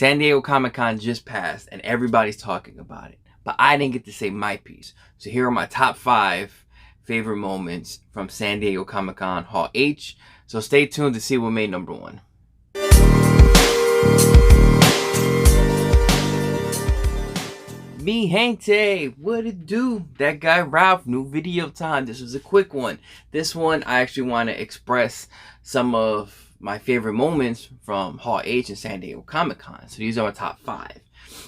San Diego Comic-Con just passed and everybody's talking about it, but I didn't get to say my piece. So here are my top 5 favorite moments from San Diego Comic-Con Hall H. So stay tuned to see what made number 1. Mi gente, what it do? That guy Ralph, new video time. This was a quick one. This one, I actually want to express some of my favorite moments from Hall H and San Diego Comic-Con. So these are my top 5.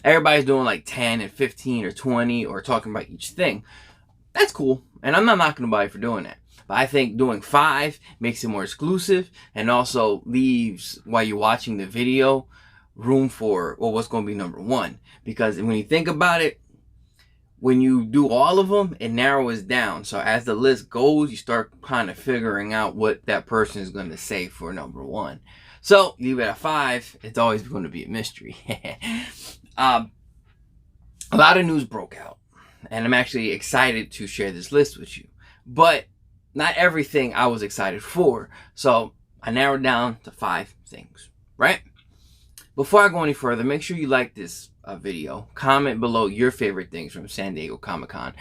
Everybody's doing like 10 and 15 or 20 or talking about each thing. That's cool, and I'm not knocking nobody for doing that. But I think doing 5 makes it more exclusive and also leaves, while you're watching the video, room for, well, what's going to be number 1. Because when you think about it, when you do all of them, it narrows down. So as the list goes, you start kind of figuring out what that person is going to say for number 1. So leave it at 5. It's always going to be a mystery. A lot of news broke out, and I'm actually excited to share this list with you. But not everything I was excited for. So I narrowed down to 5 things, right? Before I go any further, make sure you like this video. Comment below your favorite things from San Diego Comic-Con,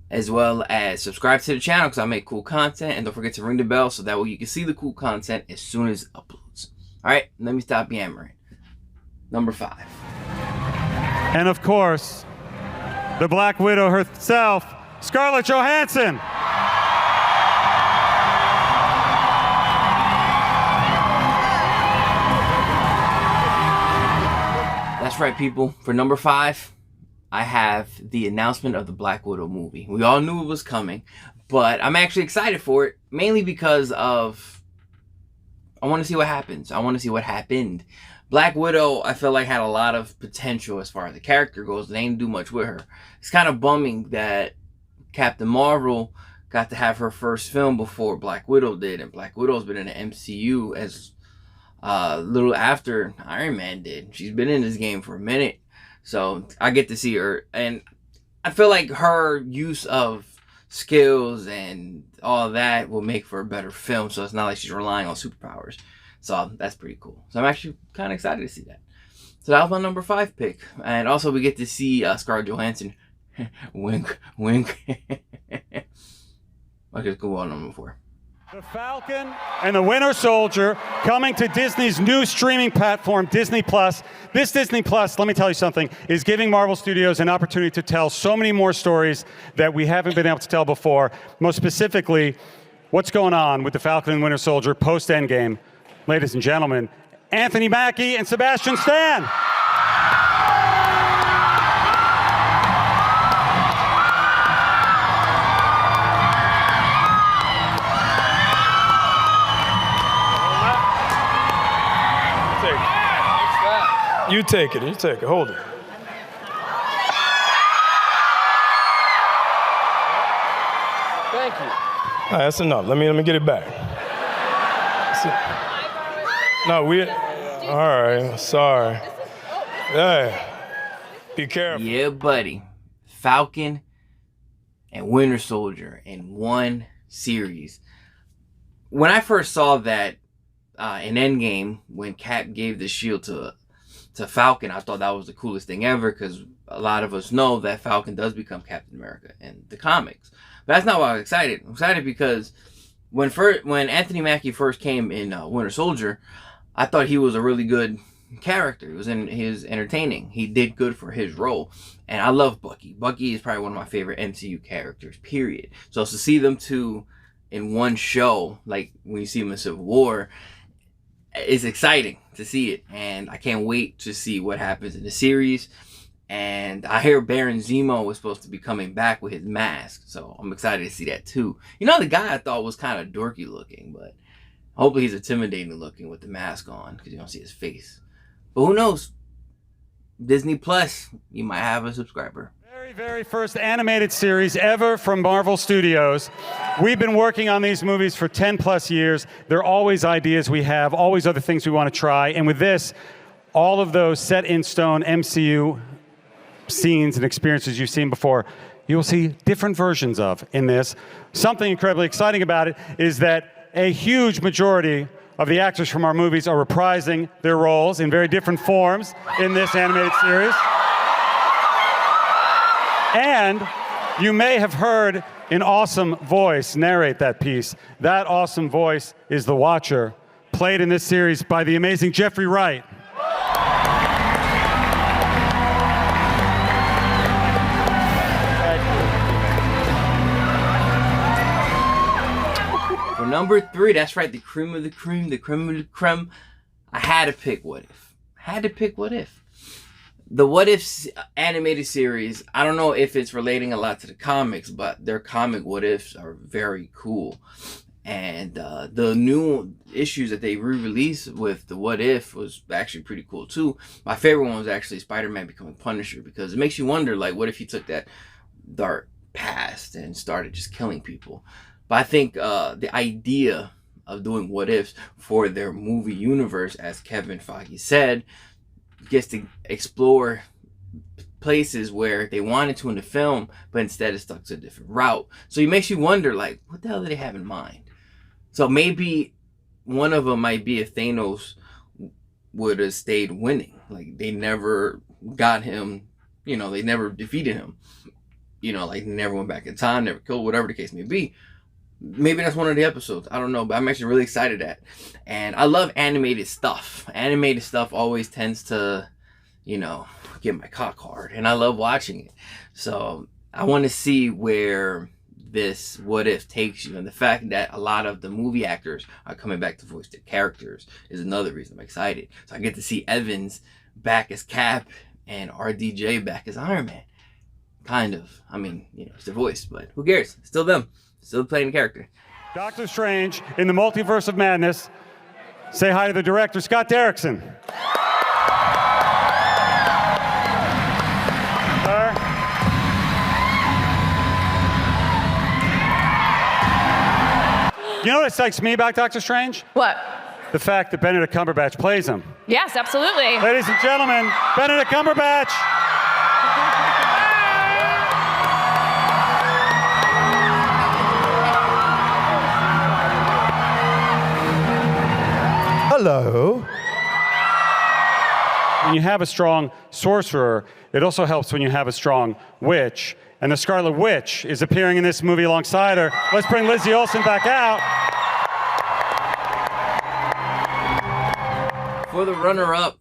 as well as subscribe to the channel because I make cool content, and don't forget to ring the bell so that way you can see the cool content as soon as it uploads. Alright, let me stop yammering. Number 5. And of course, the Black Widow herself, Scarlett Johansson. That's right, people. For number 5, I have the announcement of the Black Widow movie. We all knew it was coming, but I'm actually excited for it, mainly because of I want to see what happens. I want to see what happened. Black Widow, I feel like, had a lot of potential as far as the character goes. They didn't do much with her. It's kind of bumming that Captain Marvel got to have her first film before Black Widow did, and Black Widow's been in the MCU as little after Iron Man did. She's been in this game for a minute, so I get to see her, and I feel like her use of skills and all that will make for a better film, so it's not like she's relying on superpowers. So that's pretty cool. So I'm actually kind of excited to see that. So that was my number 5 pick, and also we get to see Scarlett Johansson. Wink, wink. Okay, let's go on number 4. The Falcon and the Winter Soldier coming to Disney's new streaming platform, Disney+. This Disney+, let me tell you something, is giving Marvel Studios an opportunity to tell so many more stories that we haven't been able to tell before. Most specifically, what's going on with the Falcon and Winter Soldier post-Endgame. Ladies and gentlemen, Anthony Mackie and Sebastian Stan. You take it, hold it. Thank you. All right, that's enough. Let me get it back. No, all right, sorry. Hey, be careful. Yeah, buddy. Falcon and Winter Soldier in one series. When I first saw that in Endgame, when Cap gave the shield to Falcon, I thought that was the coolest thing ever, because a lot of us know that Falcon does become Captain America in the comics. But that's not why I was excited. I'm excited because when Anthony Mackie first came in Winter Soldier, I thought he was a really good character. He was entertaining. He did good for his role. And I love Bucky. Bucky is probably one of my favorite MCU characters, period. So to see them two in one show, like when you see them in Civil War, it's exciting to see it, and I can't wait to see what happens in the series. And I hear Baron Zemo was supposed to be coming back with his mask, so I'm excited to see that too. You know, the guy I thought was kind of dorky looking, but hopefully he's intimidating looking with the mask on, because you don't see his face. But who knows? Disney Plus, you might have a subscriber. Very first animated series ever from Marvel Studios. We've been working on these movies for 10 plus years. There are always ideas we have, always other things we want to try. And with this, all of those set in stone MCU scenes and experiences you've seen before, you will see different versions of in this. Something incredibly exciting about it is that a huge majority of the actors from our movies are reprising their roles in very different forms in this animated series. And you may have heard an awesome voice narrate that piece. That awesome voice is the Watcher, played in this series by the amazing Jeffrey Wright. For number 3, that's right, the cream of the cream, the creme of the creme. I had to pick What If. The What If animated series, I don't know if it's relating a lot to the comics, but their comic What Ifs are very cool. And the new issues that they re-released with the What If was actually pretty cool too. My favorite one was actually Spider-Man becoming Punisher, because it makes you wonder, like, what if he took that dark past and started just killing people? But I think the idea of doing What Ifs for their movie universe, as Kevin Feige said, gets to explore places where they wanted to in the film, but instead it stuck to a different route. So it makes you wonder, like, what the hell do they have in mind? So maybe one of them might be if Thanos would have stayed winning. Like, they never got him, you know, they never defeated him. You know, like, never went back in time, never killed, whatever the case may be. Maybe that's one of the episodes. I don't know, but I'm actually really excited at. And I love animated stuff. Animated stuff always tends to, you know, get my cock hard. And I love watching it. So I want to see where this What If takes you. And the fact that a lot of the movie actors are coming back to voice their characters is another reason I'm excited. So I get to see Evans back as Cap and RDJ back as Iron Man. Kind of. I mean, you know, it's their voice, but who cares? It's still them. Still playing the character. Doctor Strange in the Multiverse of Madness. Say hi to the director, Scott Derrickson. Sir. You know what excites me about Doctor Strange? What? The fact that Benedict Cumberbatch plays him. Yes, absolutely. Ladies and gentlemen, Benedict Cumberbatch. Hello. When you have a strong sorcerer, it also helps when you have a strong witch. And the Scarlet Witch is appearing in this movie alongside her. Let's bring Lizzie Olsen back out. For the runner-up,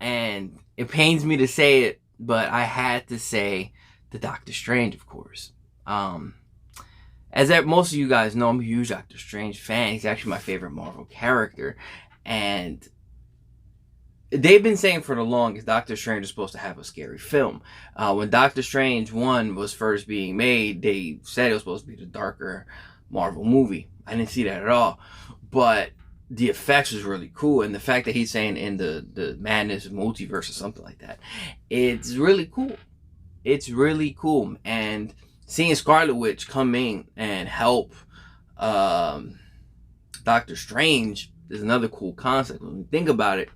and it pains me to say it, but I had to say the Doctor Strange, of course. As most of you guys know, I'm a huge Doctor Strange fan. He's actually my favorite Marvel character. And they've been saying for the longest Doctor Strange is supposed to have a scary film. When Doctor Strange 1 was first being made, they said it was supposed to be the darker Marvel movie. I didn't see that at all. But the effects was really cool. And the fact that he's saying in the Madness multiverse or something like that, it's really cool. It's really cool. And seeing Scarlet Witch come in and help Doctor Strange is another cool concept. When you think about it,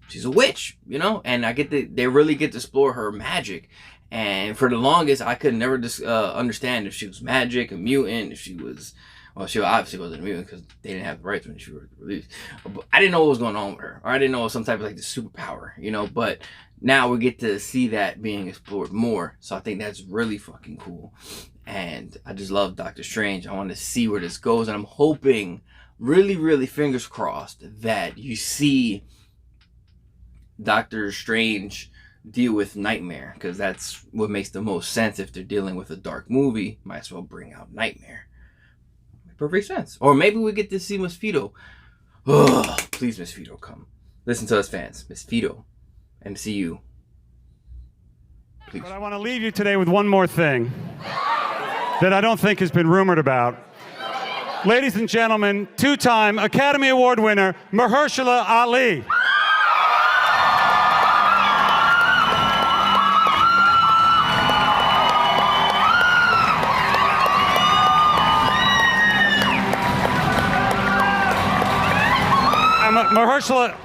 she's a witch, you know, and they really get to explore her magic. And for the longest, I could never understand if she was magic, a mutant, if she was, well, she obviously wasn't a mutant because they didn't have the rights when she was released. But I didn't know what was going on with her, or I didn't know it was some type of like the superpower, you know. But now we get to see that being explored more, so I think that's really fucking cool. And I just love Doctor Strange. I want to see where this goes, and I'm hoping, really, really fingers crossed, that you see Doctor Strange deal with Nightmare, because that's what makes the most sense. If they're dealing with a dark movie, might as well bring out Nightmare. Perfect sense. Or maybe we get to see Miss Fido. Oh, please, Miss Fido, come. Listen to us, fans. Miss Fido, MCU. Please. But I want to leave you today with one more thing that I don't think has been rumored about. Ladies and gentlemen, two-time Academy Award winner, Mahershala Ali. Mahershala,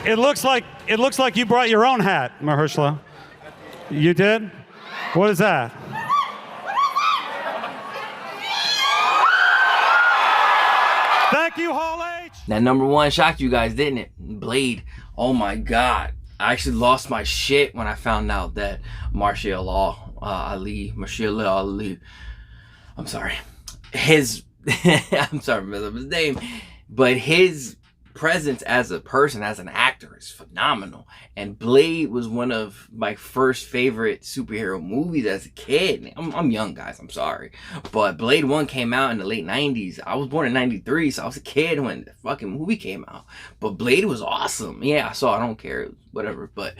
it looks like you brought your own hat, Mahershala. You did? What is that? Thank you, Hall H. That number one shocked you guys, didn't it? Blade. Oh my God. I actually lost my shit when I found out that Marshall Ali, I'm sorry. I'm sorry, mess up his name, but his presence as a person, as an actor, is phenomenal. And Blade was one of my first favorite superhero movies as a kid. I'm young, guys, I'm sorry, but Blade 1 came out in the late 90s. I was born in 93, so I was a kid when the fucking movie came out. But Blade was awesome. Yeah, I saw it, I don't care, whatever. But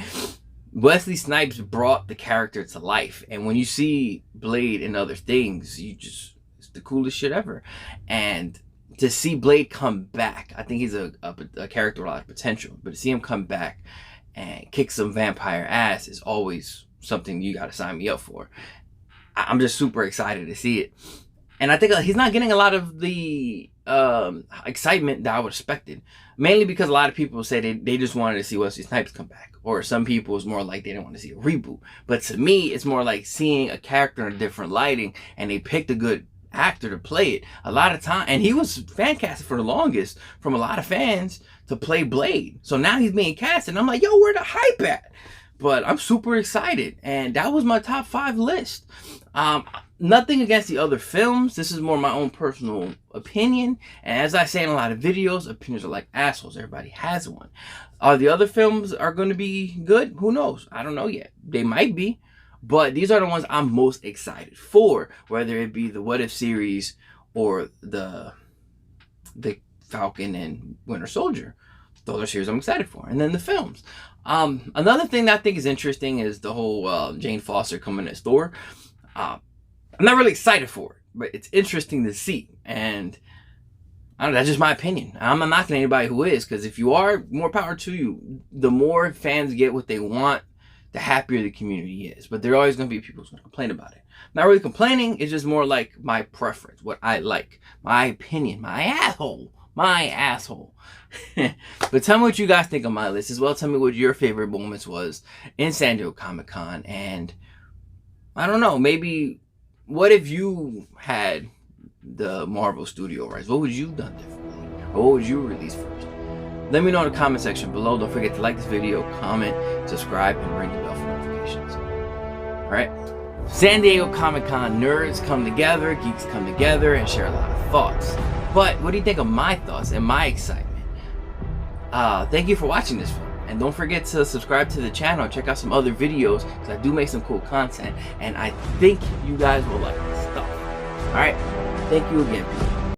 Wesley Snipes brought the character to life, and when you see Blade in other things, it's the coolest shit ever. And to see Blade come back, I think he's a character with a lot of potential, but to see him come back and kick some vampire ass is always something you gotta sign me up for. I'm just super excited to see it. And I think he's not getting a lot of the excitement that I would have expected, mainly because a lot of people say they just wanted to see Wesley Snipes come back, or some people it's more like they didn't want to see a reboot. But to me, it's more like seeing a character in a different lighting, and they picked a good actor to play it. A lot of time, and he was fan casted for the longest from a lot of fans to play Blade. So now he's being casted, and I'm like, yo, where the hype at? But I'm super excited, and that was my top 5 list. Nothing against the other films. This is more my own personal opinion, and as I say in a lot of videos, opinions are like assholes. Everybody has one. Are the other films are going to be good? Who knows? I don't know yet. They might be. But these are the ones I'm most excited for, whether it be the What If series or the Falcon and Winter Soldier. Those are series I'm excited for. And then the films. Another thing that I think is interesting is the whole Jane Foster coming as Thor. I'm not really excited for it, but it's interesting to see. And I don't know, that's just my opinion. I'm not knocking anybody who is, because if you are, more power to you. The more fans get what they want, the happier the community is. But there are always going to be people who's going to complain about it. Not really complaining, it's just more like my preference, what I like, my opinion, my asshole. But tell me what you guys think of my list as well. Tell me what your favorite moments was in San Diego Comic-Con. And I don't know, maybe what if you had the Marvel Studio rights? What would you have done differently? Or what would you release first? Let me know in the comment section below. Don't forget to like this video, comment, subscribe, and ring the bell for notifications. Alright? San Diego Comic-Con, nerds come together, geeks come together, and share a lot of thoughts. But what do you think of my thoughts and my excitement? Thank you for watching this film. And don't forget to subscribe to the channel and check out some other videos, because I do make some cool content. And I think you guys will like this stuff. Alright? Thank you again, people.